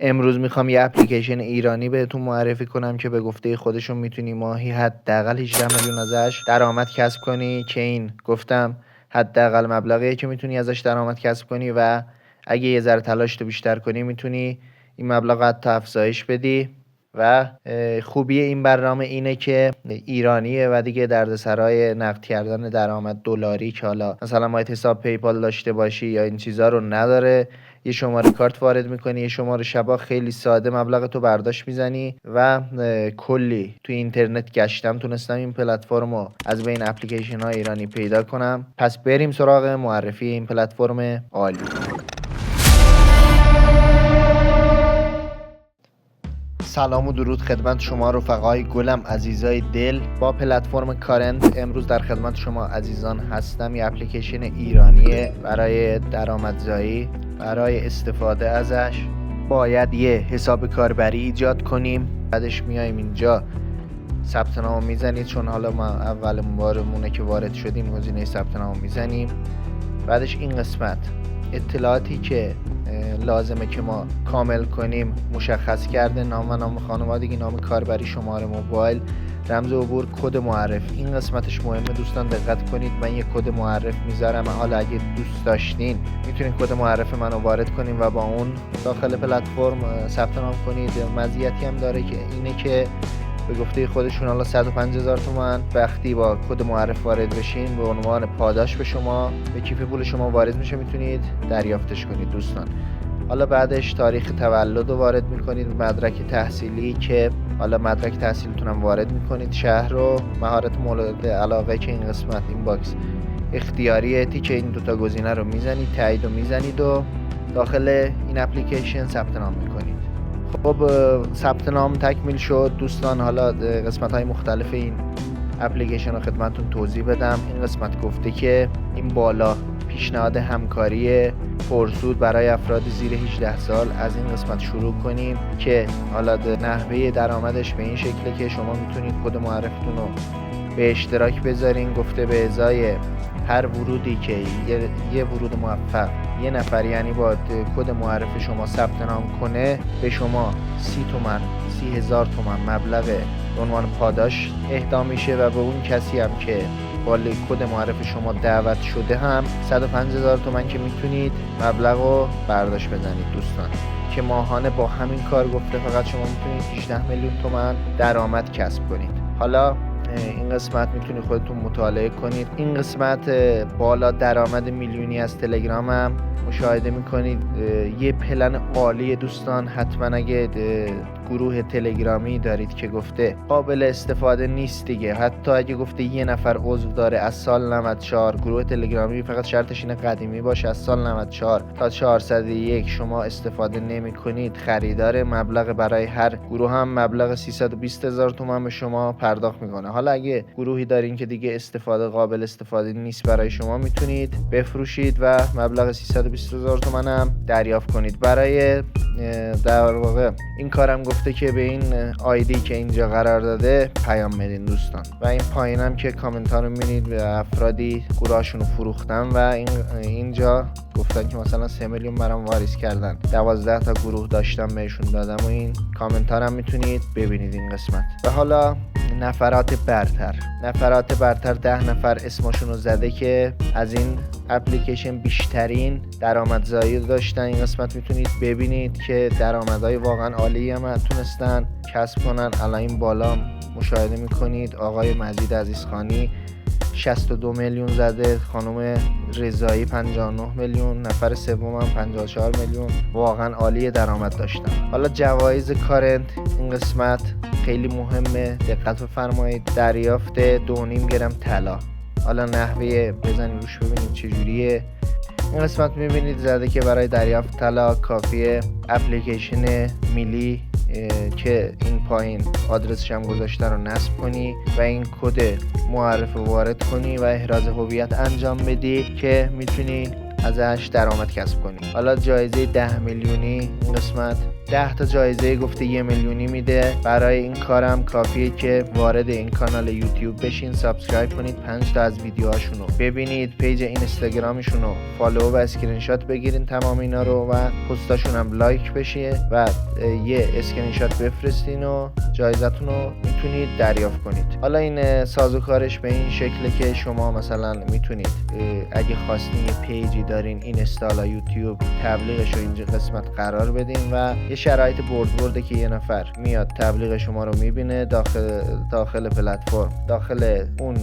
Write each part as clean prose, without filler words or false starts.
امروز میخوام یه اپلیکیشن ایرانی بهتون معرفی کنم که به گفته خودشون میتونی ماهی حداقل 18 میلیون ازش درآمد کسب کنی، که این گفتم حداقل مبلغیه که میتونی ازش درآمد کسب کنی و اگه یه ذره تلاش تو بیشتر کنی میتونی این مبلغ حتی افزایش بدی. و خوبی این برنامه اینه که ایرانیه و دیگه دردسرای نقد کردن درآمد دلاری که حالا مثلا باید حساب پیپال داشته باشی یا این چیزا رو نداره. یه شماره کارت وارد میکنی، یه شماره شبا خیلی ساده مبلغ تو برداشت میزنی و کلی تو اینترنت گشتم تونستم این پلتفرم رو از بین اپلیکیشن های ایرانی پیدا کنم. پس بریم سراغ معرفی این پلتفرم عالی. سلام و درود خدمت شما رفقای گلم عزیزای دل. با پلتفرم کارنت امروز در خدمت شما عزیزان هستم. یه اپلیکیشن ایرانیه برای درآمدزایی. برای استفاده ازش باید یه حساب کاربری ایجاد کنیم، بعدش میایم اینجا ثبت نام میزنید، چون حالا ما اول بارمونه که وارد شدیم گزینه ثبت نام میزنیم. بعدش این قسمت اطلاعاتی که لازمه که ما کامل کنیم مشخص کرده: نام و نام خانوادگی، نام کاربری، شماره موبایل، رمز عبور، کد معرف. این قسمتش مهمه دوستان، دقت کنید. من یه کد معرف میذارم، حالا اگه دوست داشتین میتونید کد معرف منو وارد کنیم و با اون داخل پلتفرم ثبت نام کنید. مزیتی هم داره که اینه که به گفته خودشون حالا 105,000 تومان وقتی با کد معرف وارد بشین به عنوان پاداش به شما به کیف پول شما وارد میشه، میتونید دریافتش کنید دوستان. حالا بعدش تاریخ تولد رو وارد میکنید، مدرک تحصیلی که حالا مدرک تحصیلیتون هم وارد میکنید، شهر و مهارت مورد علاقه که این قسمت این باکس اختیاریه که این دوتا گزینه رو میزنید، تایید رو میزنید و داخل این اپلیکیشن ثبت نام میکنید. خب ثبت نام تکمیل شد دوستان. حالا قسمت های مختلف این اپلیکیشن رو خدمتتون توضیح بدم. این قسمت گفته که این بالا پیشنهاد همکاری پرسود برای افراد زیر 18 سال. از این قسمت شروع کنیم که حالا نحوه درآمدش به این شکله که شما میتونید کد معرفتون رو به اشتراک بذارین. گفته به ازای هر ورودی که یه ورود موفق یه نفر یعنی با کد معرف شما ثبت نام کنه به شما 30,000 تومان مبلغ به عنوان پاداش اهدا میشه و به اون کسی هم که با کد معرف شما دعوت شده هم 105,000 تومان که میتونید مبلغ رو برداشت بزنید دوستان، که ماهانه با همین کار گفته فقط شما میتونید 18 میلیون تومان درآمد کسب کنید. حالا این قسمت میتونید خودتون مطالعه کنید. این قسمت بالا درآمد میلیونی از تلگرام هم مشاهده میکنید. یه پلن عالی دوستان. حتما اگه گروه تلگرامی دارید که گفته قابل استفاده نیست دیگه، حتی اگه گفته یه نفر عضو داره از سال 94، گروه تلگرامی فقط شرطش اینه قدیمی باشه، از سال 94 تا 401 شما استفاده نمی کنید، خریدار مبلغ برای هر گروه هم مبلغ 320,000 تومان به شما پرداخت میکنه. حالا اگه گروهی دارین که دیگه قابل استفاده نیست برای شما، میتونید بفروشید و مبلغ 320,000 تومان هم دریافت کنید. برای در واقع این کارم گفته که به این آیدی که اینجا قرار داده پیام بدین دوستان. و این پایین هم که کامنت ها رو میبینید به افرادی گروهاشون رو فروختن و اینجا گفتن که مثلا 3 میلیون برام واریز کردن، 12 تا گروه داشتم بهشون دادم و این کامنت ها رو هم میتونید ببینید این قسمت. و حالا نفرات برتر 10 نفر اسمشون رو زده که از این اپلیکیشن بیشترین درآمدزایی داشتن. این قسمت میتونید ببینید که درآمدهای واقعا عالی هم تونستن کسب کنن. الان این بالا مشاهده میکنید آقای مجید عزیزخانی 62 میلیون زده، خانم رضایی 59 میلیون، نفر سوم هم 54 میلیون. واقعا عالی درآمد داشتن. حالا جوایز کارنت این قسمت خیلی مهمه، دقت بفرمایید. دریافت 2.5 گرم طلا. حالا نحوه بزنید روش ببینید چجوریه. این قسمت میبینید زده که برای دریافت طلا کافیه اپلیکیشن میلی که این پایین آدرسش هم گذاشته رو نصب کنی و این کد معرف وارد کنی و احراز هویت انجام بدی که میتونی ازش درآمد کسب کنی. حالا جایزه 10 میلیونی این قسمت 10 تا جایزه گفته 1 میلیونی میده. برای این کارم کافیه که وارد این کانال یوتیوب بشین، سابسکرایب کنید، 5 تا از ویدیوهاشونو ببینید، پیج اینستاگرامشونو فالو و اسکرین شات بگیرین تمام اینا رو و پستاشون هم لایک بشه و یه اسکرین شات بفرستین و جایزتون رو میتونید دریافت کنید. حالا این سازوکارش به این شکله که شما مثلا میتونید اگه خواستین یه پیجی دارین اینستا یوتیوب تبلیغش رو اینجا قسمت قرار بدین و یه شرایط برده که یه نفر میاد تبلیغ شما رو میبینه داخل پلتفرم، داخل اون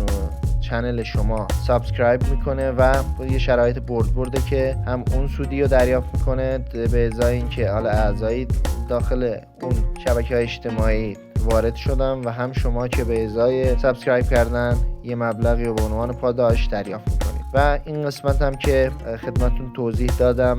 چنل شما سابسکرایب میکنه و یه شرایط برده که هم اون سودی رو دریافت میکنه به ازای اینکه حالا اعضایی داخل اون شبکه‌های اجتماعی وارد شدن و هم شما که به ازای سابسکرایب کردن یه مبلغی رو به عنوان پاداش دریافت میکنید. و این قسمت هم که خدمتون توضیح دادم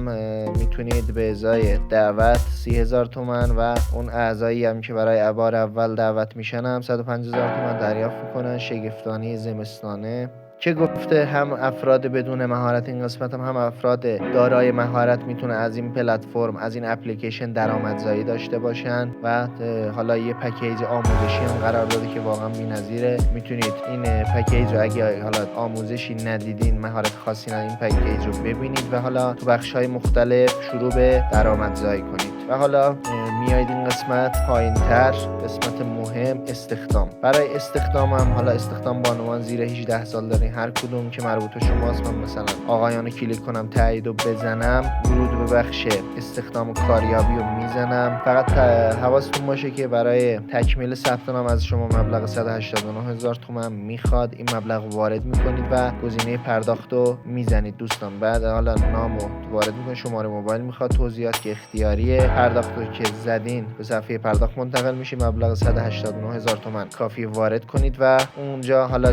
میتونید به ازای دعوت 30,000 تومان و اون اعضایی هم که برای بار اول دعوت میشن هم 150,000 تومان دریافت میکنن. شگفتانی زمستانه که گفته هم افراد بدون مهارت، این قسمت هم افراد دارای مهارت میتونه از این پلتفرم، از این اپلیکیشن درآمدزایی داشته باشن و حالا یه پکیج آموزشی هم قرار داده که واقعا بی‌نظیره. میتونید این پکیج رو اگه حالا آموزشی ندیدین، مهارت خاصی ندارین، پکیج رو ببینید و حالا تو بخش‌های مختلف شروع به درآمدزایی کنید. و حالا میایید این قسمت پایین‌تر، قسمت مهم استخدام. برای استخدام هم حالا استخدام بانوان زیر 18 سال دارین، هر کدوم که مربوط به شماست. من مثلا آقایان رو کلیک کنم، تایید رو بزنم، ورود به بخش استخدام و کاریابی رو میزنم. فقط حواستون باشه که برای تکمیل ثبت نام از شما مبلغ 189,000 تومان میخواد. این مبلغ وارد میکنید و گزینه پرداخت رو میزنید دوستان. بعد حالا نام رو وارد میکنید، شماره موبایل میخواد، توضیحات که اختیاریه. پرداخت رو که زدین به صفحه پرداخت منتقل میشه، مبلغ 189,000 تومان کافی وارد کنید و اونجا حالا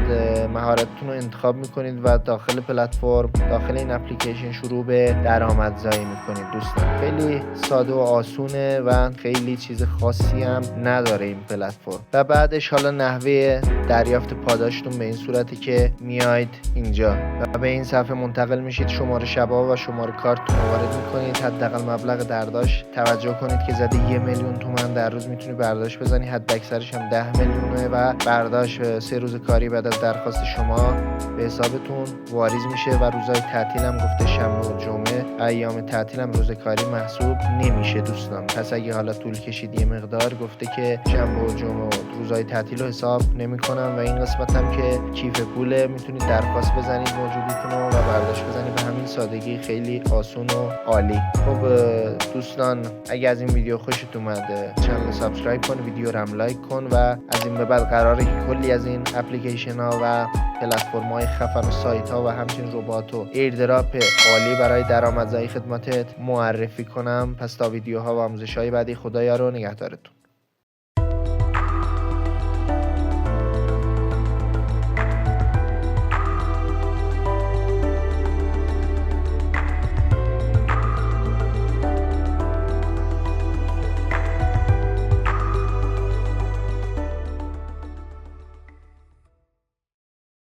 مهارتتون رو انتخاب میکنید و داخل پلتفرم، داخل این اپلیکیشن شروع به درآمدزایی میکنید دوستان. خیلی ساده و آسونه و خیلی چیز خاصی هم نداره این پلتفرم. و بعدش حالا نحوه دریافت پاداشتون به این صورتی که میاید اینجا و به این صفحه منتقل میشید، شماره شبا و شماره کارتتون رو وارد میکنید. حداقل مبلغ برداشت توجه کنید که زده 1 میلیون تومان در روز میتونی برداشت بزنی، حد اکثرش هم 10 میلیونه و برداشت 3 روز کاری بعد از درخواست شما به حسابتون واریز میشه. و روزهای تعطیل هم گفته شنبه و جمعه، ایام تعطیل هم روز کاری محسوب نمیشه دوستان. پس اگه حالا طول کشید یه مقدار، گفته که شنبه و جمعه و روزهای تعطیل رو حساب نمیکنم. و این قسمت هم که کیف پوله، میتونید درخواست بزنید موجودیتون رو و برداشت بزنید. به همین سادگی خیلی آسون و عالی. خب دوستان، اگه از این ویدیو خوشت اومده چنل سابسکرایب کن، ویدیو رو هم لایک کن و از این به بعد قراره که کلی از این اپلیکیشن ها و پلتفرم های خفن و سایت ها و همچنین ربات و ایردراپ عالی برای درآمدزایی خدمتت معرفی کنم. پس تا ویدیوها و آموزش های بعدی، خدایا رو نگهدارتون.